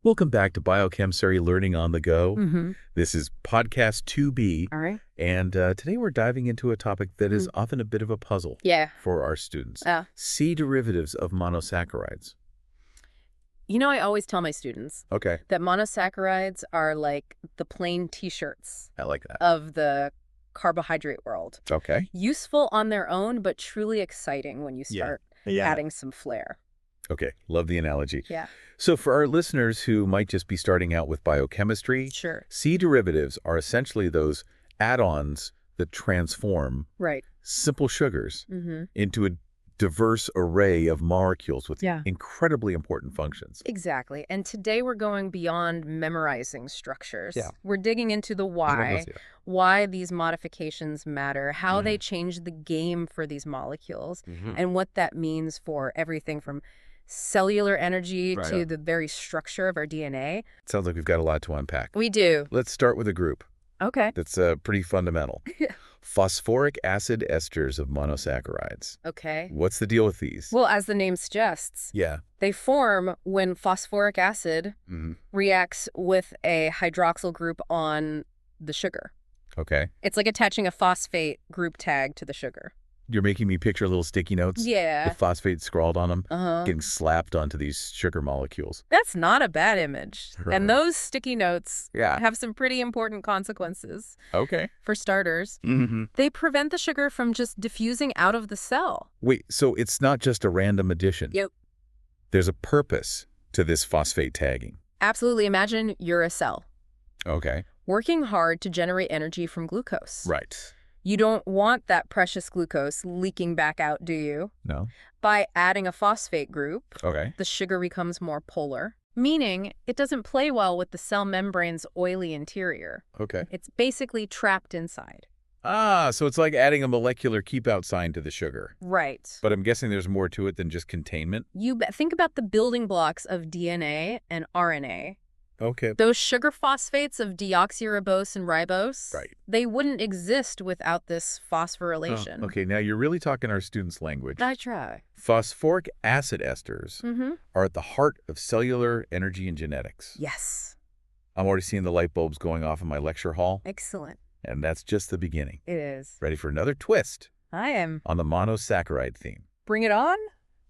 Welcome back to BiochemSerye Learning on the Go. Mm-hmm. This is podcast 2B, All right. and today we're diving into a topic that is often a bit of a puzzle for our students. C derivatives of monosaccharides. You know, I always tell my students Okay. that monosaccharides are like the plain T-shirts I like that. of the carbohydrate world. Okay. Useful on their own, but truly exciting when you start adding some flair. Okay. Love the analogy. Yeah. So for our listeners who might just be starting out with biochemistry, Sure. C derivatives are essentially those add-ons that transform simple sugars into a diverse array of molecules with incredibly important functions. Exactly. And today we're going beyond memorizing structures. We're digging into the why these modifications matter, how they change the game for these molecules, and what that means for everything from cellular energy to the very structure of our DNA. Sounds like we've got a lot to unpack. We do. Let's start with a group. Okay. That's pretty fundamental. Phosphoric acid esters of monosaccharides. Okay. What's the deal with these? Well, as the name suggests, they form when phosphoric acid reacts with a hydroxyl group on the sugar. Okay. It's like attaching a phosphate group tag to the sugar. You're making me picture little sticky notes with phosphate scrawled on them, getting slapped onto these sugar molecules. That's not a bad image. And those sticky notes have some pretty important consequences. Okay. For starters, they prevent the sugar from just diffusing out of the cell. Wait, so it's not just a random addition? Yep. There's a purpose to this phosphate tagging. Absolutely. Imagine you're a cell. Okay. Working hard to generate energy from glucose. Right. You don't want that precious glucose leaking back out, do you? No. By adding a phosphate group, the sugar becomes more polar, meaning it doesn't play well with the cell membrane's oily interior. Okay. It's basically trapped inside. Ah, so it's like adding a molecular keep-out sign to the sugar. Right. But I'm guessing there's more to it than just containment? Think about the building blocks of DNA and RNA. Okay. Those sugar phosphates of deoxyribose and ribose, they wouldn't exist without this phosphorylation. Oh, okay, now you're really talking our students' language. I try. Phosphoric acid esters are at the heart of cellular energy and genetics. Yes. I'm already seeing the light bulbs going off in my lecture hall. Excellent. And that's just the beginning. It is. Ready for another twist? I am. On the monosaccharide theme. Bring it on.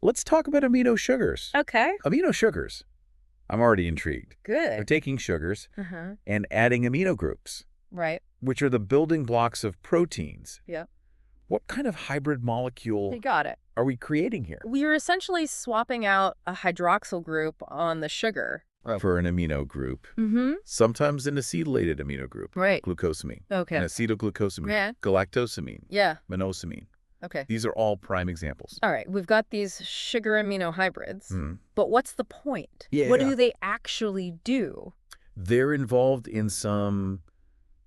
Let's talk about amino sugars. Okay. Amino sugars. I'm already intrigued. Good. They're taking sugars and adding amino groups. Right. Which are the building blocks of proteins. Yeah. What kind of hybrid molecule are we creating here? We are essentially swapping out a hydroxyl group on the sugar. For an amino group. Sometimes an acetylated amino group. Right. Glucosamine. Okay. An acetylglucosamine. Yeah. Galactosamine. Yeah. Monosamine. Okay. These are all prime examples. All right. We've got these sugar amino hybrids. But what's the point? What do they actually do? They're involved in some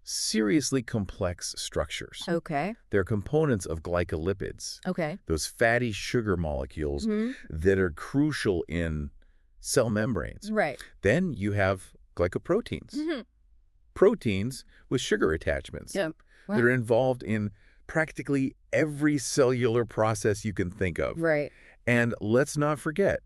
seriously complex structures. Okay. They're components of glycolipids. Okay. Those fatty sugar molecules that are crucial in cell membranes. Right. Then you have glycoproteins. Proteins with sugar attachments that are involved in practically every cellular process you can think of. Right. And let's not forget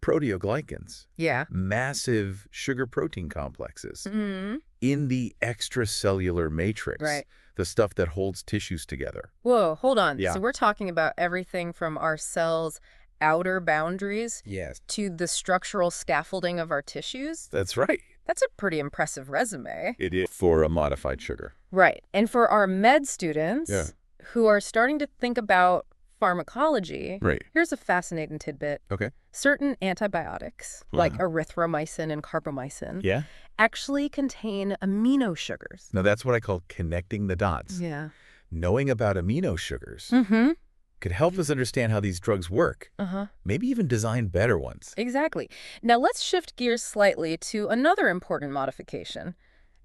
proteoglycans. Yeah. Massive sugar protein complexes in the extracellular matrix. Right. The stuff that holds tissues together. Whoa, hold on. Yeah. So we're talking about everything from our cells' outer boundaries to the structural scaffolding of our tissues? That's right. That's a pretty impressive resume. It is for a modified sugar. Right. And for our med students who are starting to think about pharmacology, here's a fascinating tidbit. Okay. Certain antibiotics, like erythromycin and carbamycin, actually contain amino sugars. Now, that's what I call connecting the dots. Yeah. Knowing about amino sugars could help us understand how these drugs work. Maybe even design better ones. Exactly. Now, let's shift gears slightly to another important modification,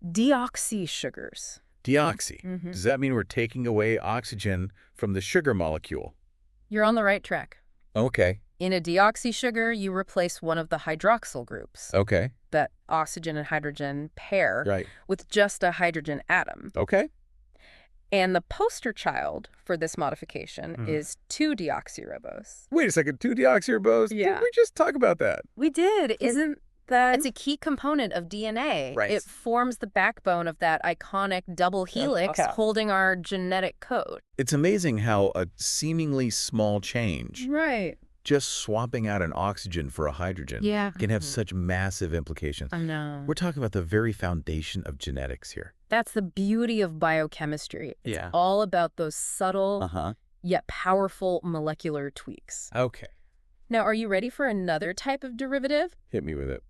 deoxy sugars. Deoxy. Does that mean we're taking away oxygen from the sugar molecule? You're on the right track. Okay. In a deoxy sugar, you replace one of the hydroxyl groups. Okay. That oxygen and hydrogen pair with just a hydrogen atom. Okay. And the poster child for this modification is 2-deoxyribose. Wait a second, 2-deoxyribose? Yeah. Didn't we just talk about that? We did. Isn't It's a key component of DNA. Right. It forms the backbone of that iconic double helix holding our genetic code. It's amazing how a seemingly small change, just swapping out an oxygen for a hydrogen, can have such massive implications. I know. We're talking about the very foundation of genetics here. That's the beauty of biochemistry. It's all about those subtle yet powerful molecular tweaks. Okay. Now, are you ready for another type of derivative? Hit me with it.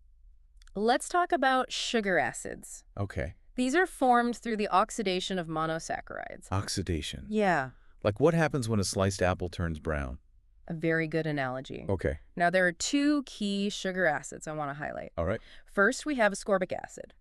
Let's talk about sugar acids. Okay. These are formed through the oxidation of monosaccharides. Oxidation. Yeah. Like what happens when a sliced apple turns brown? A very good analogy. Okay. Now, there are two key sugar acids I want to highlight. All right. First, we have ascorbic acid,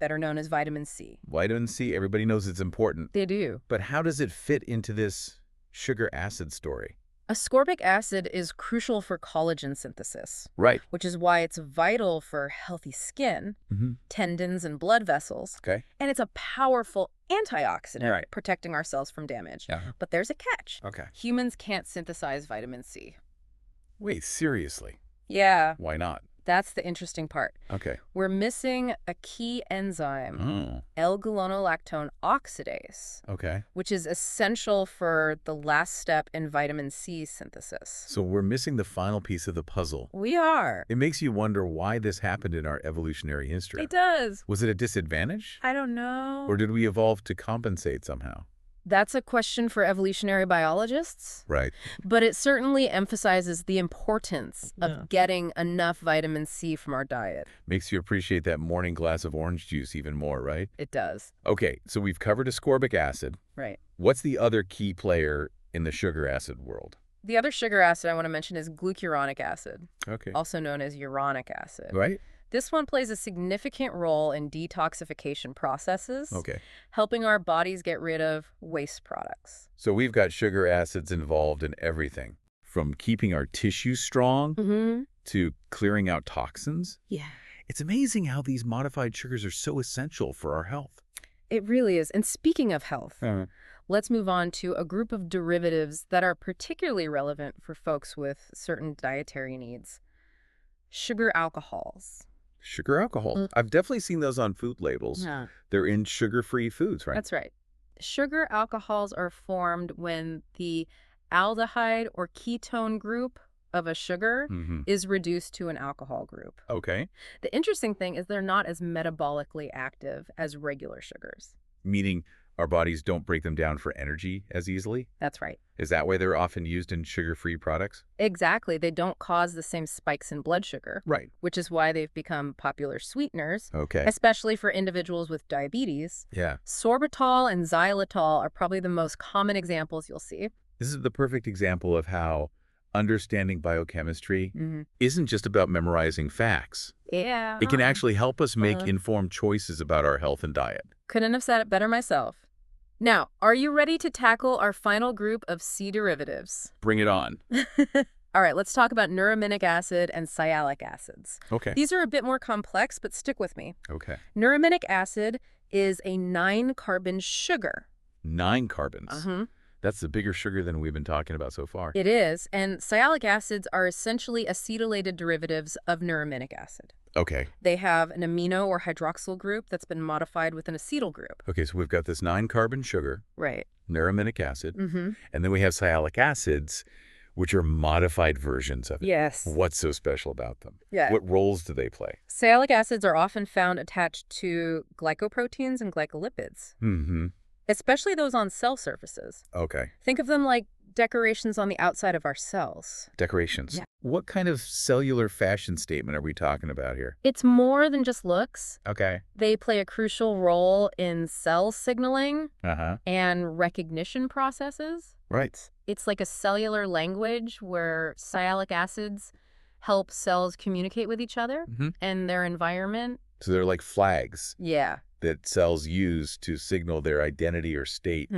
better known as vitamin C. Vitamin C, everybody knows it's important. They do. But how does it fit into this sugar acid story? Ascorbic acid is crucial for collagen synthesis. Right. Which is why it's vital for healthy skin, tendons, and blood vessels. Okay. And it's a powerful antioxidant, protecting our cells from damage. But there's a catch. Okay. Humans can't synthesize vitamin C. Wait, seriously? Yeah. Why not? That's the interesting part. Okay. We're missing a key enzyme, L-gulonolactone oxidase, which is essential for the last step in vitamin C synthesis. So we're missing the final piece of the puzzle. We are. It makes you wonder why this happened in our evolutionary history. It does. Was it a disadvantage? I don't know. Or did we evolve to compensate somehow? That's a question for evolutionary biologists. Right. But it certainly emphasizes the importance of getting enough vitamin C from our diet. Makes you appreciate that morning glass of orange juice even more, right? It does. Okay, so we've covered ascorbic acid. Right. What's the other key player in the sugar acid world? The other sugar acid I want to mention is glucuronic acid, okay, also known as uronic acid. Right. This one plays a significant role in detoxification processes, Okay. helping our bodies get rid of waste products. So we've got sugar acids involved in everything, from keeping our tissues strong to clearing out toxins. Yeah. It's amazing how these modified sugars are so essential for our health. It really is. And speaking of health, let's move on to a group of derivatives that are particularly relevant for folks with certain dietary needs. Sugar alcohols. Sugar alcohol. I've definitely seen those on food labels. Yeah. They're in sugar-free foods, right? That's right. Sugar alcohols are formed when the aldehyde or ketone group of a sugar is reduced to an alcohol group. Okay. The interesting thing is they're not as metabolically active as regular sugars. Meaning our bodies don't break them down for energy as easily? That's right. Is that why they're often used in sugar-free products? Exactly. They don't cause the same spikes in blood sugar. Right. Which is why they've become popular sweeteners. Okay. Especially for individuals with diabetes. Yeah. Sorbitol and xylitol are probably the most common examples you'll see. This is the perfect example of how understanding biochemistry isn't just about memorizing facts. Yeah. It can actually help us make informed choices about our health and diet. Couldn't have said it better myself. Now, are you ready to tackle our final group of C derivatives? Bring it on. All right, let's talk about Neuraminic acid and Sialic acids. Okay. These are a bit more complex, but stick with me. Okay. Neuraminic acid is a 9-carbon sugar. 9 carbons. That's the bigger sugar than we've been talking about so far. It is, and sialic acids are essentially acetylated derivatives of neuraminic acid. Okay. They have an amino or hydroxyl group that's been modified with an acetyl group. Okay, so we've got this 9-carbon sugar, right, neuraminic acid, and then we have sialic acids, which are modified versions of it. Yes. What's so special about them? Yeah. What roles do they play? Sialic acids are often found attached to glycoproteins and glycolipids. Especially those on cell surfaces. Okay. Think of them like decorations on the outside of our cells. Decorations. Yeah. What kind of cellular fashion statement are we talking about here? It's more than just looks. Okay. They play a crucial role in cell signaling and recognition processes. Right. It's like a cellular language where sialic acids help cells communicate with each other and their environment. So they're like flags. Yeah. That cells use to signal their identity or state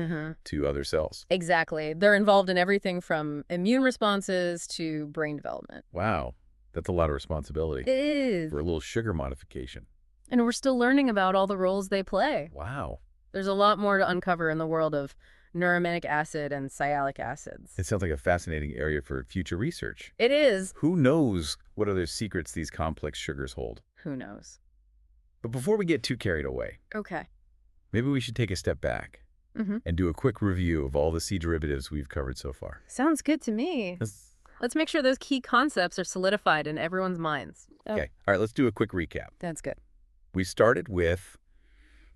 to other cells. Exactly. They're involved in everything from immune responses to brain development. Wow. That's a lot of responsibility. It is. For a little sugar modification. And we're still learning about all the roles they play. Wow. There's a lot more to uncover in the world of neuraminic acid and sialic acids. It sounds like a fascinating area for future research. It is. Who knows what other secrets these complex sugars hold? Who knows? But before we get too carried away, okay, maybe we should take a step back and do a quick review of all the C derivatives we've covered so far. Sounds good to me. Let's make sure those key concepts are solidified in everyone's minds. Okay. All right, let's do a quick recap. That's good. We started with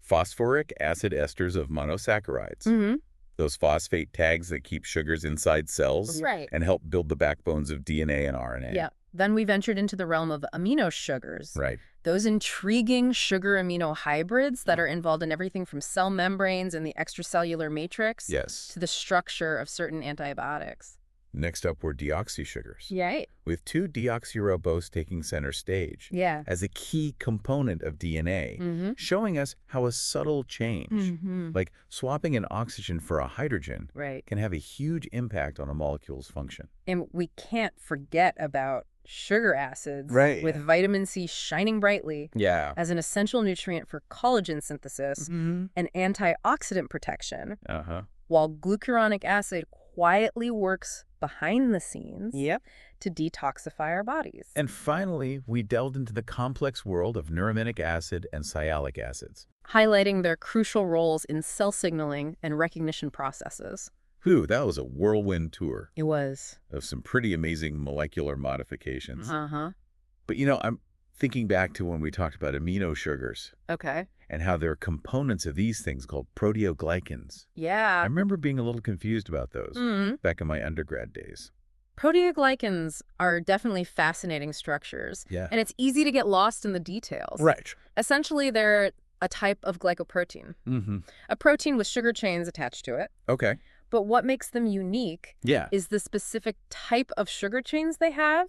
phosphoric acid esters of monosaccharides. Those phosphate tags that keep sugars inside cells and help build the backbones of DNA and RNA. Yeah. Then we ventured into the realm of amino sugars. Right. Those intriguing sugar-amino hybrids that are involved in everything from cell membranes and the extracellular matrix to the structure of certain antibiotics. Next up were deoxy sugars. Right. With 2 deoxyribose taking center stage as a key component of DNA, showing us how a subtle change, like swapping an oxygen for a hydrogen, can have a huge impact on a molecule's function. And we can't forget about sugar acids with vitamin C shining brightly as an essential nutrient for collagen synthesis and antioxidant protection, while glucuronic acid quietly works behind the scenes to detoxify our bodies. And finally, we delved into the complex world of Neuraminic acid and Sialic acids, highlighting their crucial roles in cell signaling and recognition processes. Whew, that was a whirlwind tour. It was. Of some pretty amazing molecular modifications. But I'm thinking back to when we talked about amino sugars. And how they're components of these things called proteoglycans. I remember being a little confused about those back in my undergrad days. Proteoglycans are definitely fascinating structures. And it's easy to get lost in the details. Essentially, they're a type of glycoprotein. A protein with sugar chains attached to it. But what makes them unique is the specific type of sugar chains they have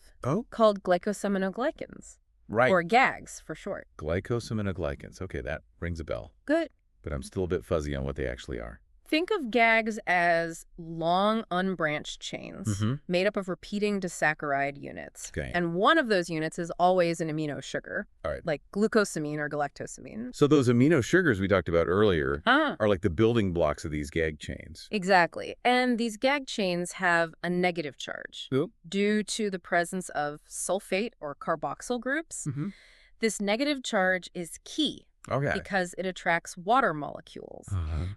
called glycosaminoglycans. Or GAGs for short. Glycosaminoglycans. Okay, that rings a bell. Good. But I'm still a bit fuzzy on what they actually are. Think of GAGs as long, unbranched chains made up of repeating disaccharide units. And one of those units is always an amino sugar, like glucosamine or galactosamine. So those amino sugars we talked about earlier are like the building blocks of these GAG chains. Exactly. And these GAG chains have a negative charge due to the presence of sulfate or carboxyl groups. This negative charge is key. Because it attracts water molecules,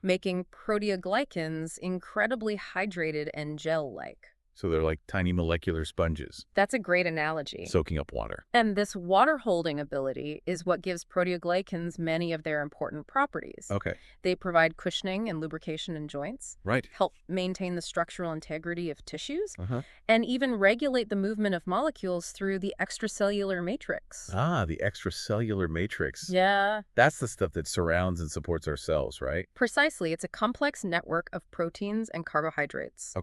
making proteoglycans incredibly hydrated and gel-like. So they're like tiny molecular sponges. That's a great analogy. Soaking up water. And this water-holding ability is what gives proteoglycans many of their important properties. They provide cushioning and lubrication in joints. Help maintain the structural integrity of tissues. And even regulate the movement of molecules through the extracellular matrix. The extracellular matrix. Yeah. That's the stuff that surrounds and supports our cells, right? Precisely. It's a complex network of proteins and carbohydrates.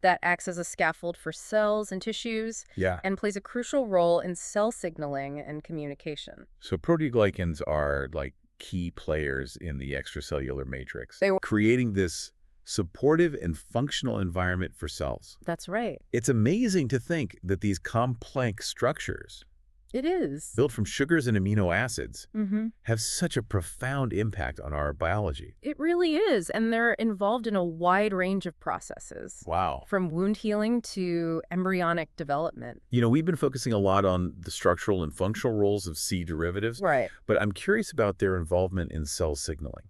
That acts as a scaffold for cells and tissues and plays a crucial role in cell signaling and communication. So proteoglycans are like key players in the extracellular matrix. They were creating this supportive and functional environment for cells. That's right. It's amazing to think that these complex structures It is. built from sugars and amino acids have such a profound impact on our biology. It really is. And they're involved in a wide range of processes. Wow. From wound healing to embryonic development. We've been focusing a lot on the structural and functional roles of C derivatives. But I'm curious about their involvement in cell signaling.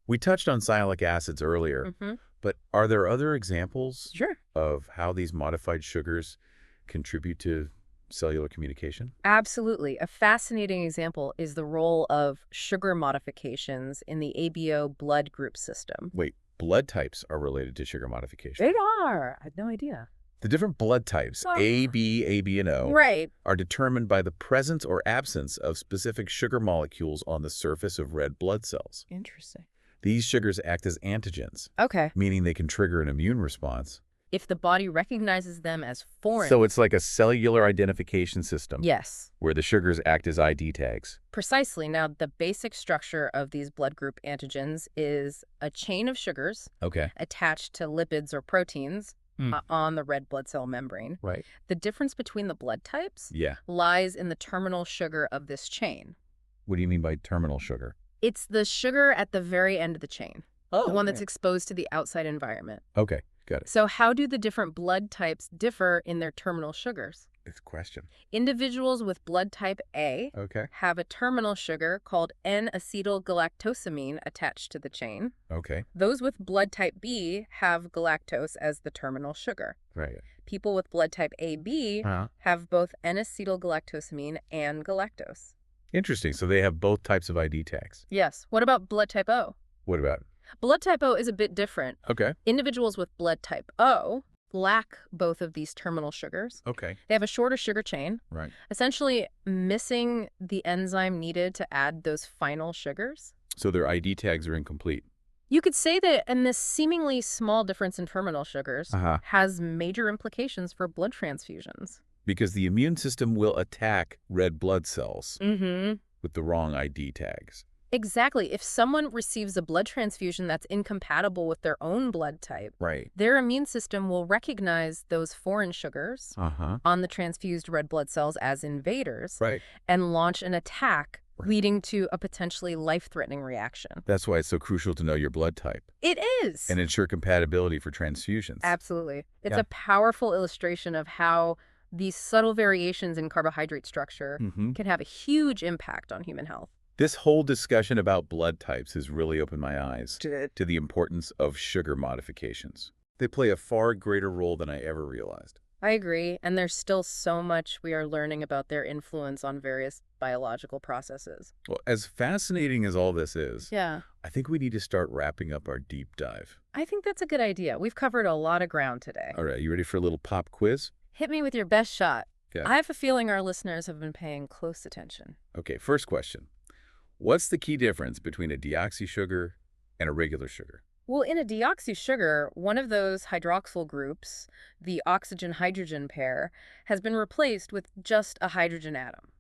We touched on sialic acids earlier, but are there other examples of how these modified sugars contribute to cellular communication? Absolutely. A fascinating example is the role of sugar modifications in the ABO blood group system. Wait, blood types are related to sugar modification? They are. I had no idea. The different blood types, A, B, and O, are determined by the presence or absence of specific sugar molecules on the surface of red blood cells. Interesting. These sugars act as antigens, meaning they can trigger an immune response. If the body recognizes them as foreign. So it's like a cellular identification system. Yes. Where the sugars act as ID tags. Precisely. Now, the basic structure of these blood group antigens is a chain of sugars attached to lipids or proteins on the red blood cell membrane. The difference between the blood types lies in the terminal sugar of this chain. What do you mean by terminal sugar? It's the sugar at the very end of the chain. The one that's exposed to the outside environment. Got it. So how do the different blood types differ in their terminal sugars? It's a question. Individuals with blood type A have a terminal sugar called N-acetylgalactosamine attached to the chain. Those with blood type B have galactose as the terminal sugar. People with blood type AB have both N-acetylgalactosamine and galactose. Interesting. So they have both types of ID tags. Yes. What about blood type O? What about it? Blood type O is a bit different. Individuals with blood type O lack both of these terminal sugars. They have a shorter sugar chain, essentially missing the enzyme needed to add those final sugars. So their ID tags are incomplete. You could say that, and this seemingly small difference in terminal sugars has major implications for blood transfusions. Because the immune system will attack red blood cells with the wrong ID tags. Exactly. If someone receives a blood transfusion that's incompatible with their own blood type, their immune system will recognize those foreign sugars on the transfused red blood cells as invaders and launch an attack, leading to a potentially life-threatening reaction. That's why it's so crucial to know your blood type. It is. And ensure compatibility for transfusions. Absolutely. It's a powerful illustration of how these subtle variations in carbohydrate structure can have a huge impact on human health. This whole discussion about blood types has really opened my eyes to the importance of sugar modifications. They play a far greater role than I ever realized. I agree, and there's still so much we are learning about their influence on various biological processes. Well, as fascinating as all this is, I think we need to start wrapping up our deep dive. I think that's a good idea. We've covered a lot of ground today. All right, you ready for a little pop quiz? Hit me with your best shot. I have a feeling our listeners have been paying close attention. Okay, first question. What's the key difference between a deoxy sugar and a regular sugar? Well, in a deoxy sugar, one of those hydroxyl groups, the oxygen-hydrogen pair, has been replaced with just a hydrogen atom.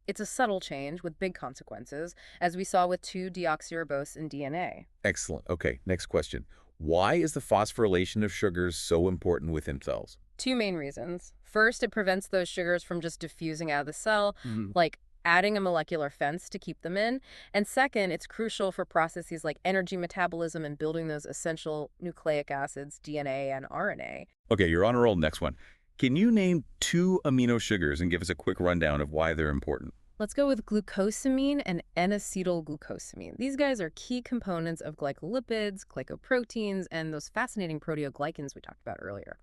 It's a subtle change with big consequences, as we saw with 2-deoxyribose in DNA. Excellent. Okay, next question. Why is the phosphorylation of sugars so important within cells? Two main reasons. First, it prevents those sugars from just diffusing out of the cell, like adding a molecular fence to keep them in. And second, it's crucial for processes like energy metabolism and building those essential nucleic acids, DNA and RNA. Okay, you're on a roll. Next one. Can you name 2 amino sugars and give us a quick rundown of why they're important? Let's go with glucosamine and N-acetylglucosamine. These guys are key components of glycolipids, glycoproteins, and those fascinating proteoglycans we talked about earlier.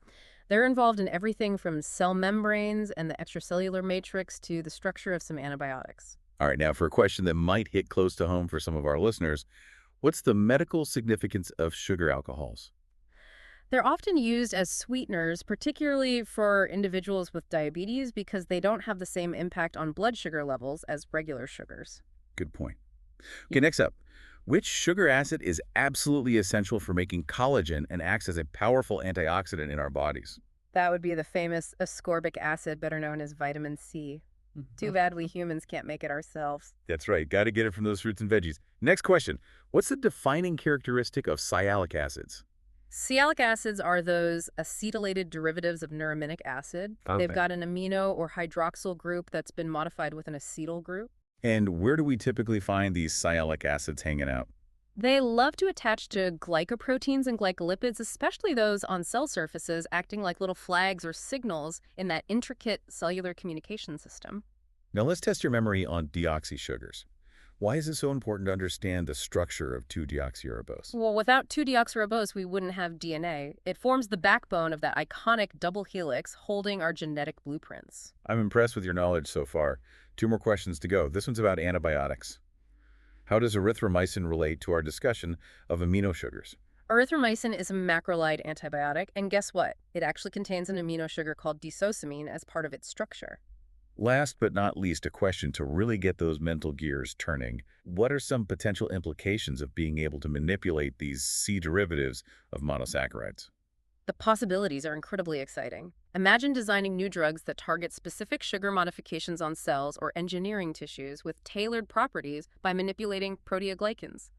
They're involved in everything from cell membranes and the extracellular matrix to the structure of some antibiotics. All right, now for a question that might hit close to home for some of our listeners, what's the medical significance of sugar alcohols? They're often used as sweeteners, particularly for individuals with diabetes, because they don't have the same impact on blood sugar levels as regular sugars. Good point. Okay, next up. Which sugar acid is absolutely essential for making collagen and acts as a powerful antioxidant in our bodies? That would be the famous ascorbic acid, better known as vitamin C. Too bad we humans can't make it ourselves. That's right. Got to get it from those fruits and veggies. Next question. What's the defining characteristic of sialic acids? Sialic acids are those acetylated derivatives of Neuraminic acid. They've got an amino or hydroxyl group that's been modified with an acetyl group. And where do we typically find these sialic acids hanging out? They love to attach to glycoproteins and glycolipids, especially those on cell surfaces, acting like little flags or signals in that intricate cellular communication system. Now let's test your memory on deoxy sugars. Why is it so important to understand the structure of 2-deoxyribose? Well, without 2-deoxyribose, we wouldn't have DNA. It forms the backbone of that iconic double helix holding our genetic blueprints. I'm impressed with your knowledge so far. 2 more questions to go. This one's about antibiotics. How does erythromycin relate to our discussion of amino sugars? Erythromycin is a macrolide antibiotic, and guess what? It actually contains an amino sugar called disosamine as part of its structure. Last but not least, a question to really get those mental gears turning. What are some potential implications of being able to manipulate these C derivatives of monosaccharides? The possibilities are incredibly exciting. Imagine designing new drugs that target specific sugar modifications on cells or engineering tissues with tailored properties by manipulating proteoglycans.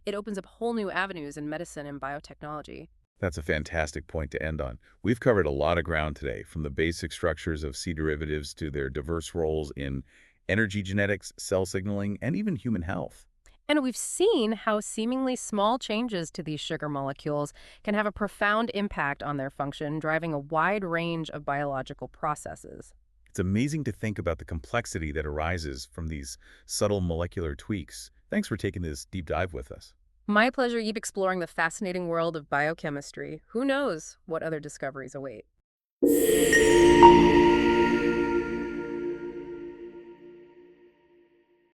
It opens up whole new avenues in medicine and biotechnology. That's a fantastic point to end on. We've covered a lot of ground today, from the basic structures of C derivatives to their diverse roles in energy genetics, cell signaling, and even human health. And we've seen how seemingly small changes to these sugar molecules can have a profound impact on their function, driving a wide range of biological processes. It's amazing to think about the complexity that arises from these subtle molecular tweaks. Thanks for taking this deep dive with us. My pleasure. Keep exploring the fascinating world of biochemistry. Who knows what other discoveries await?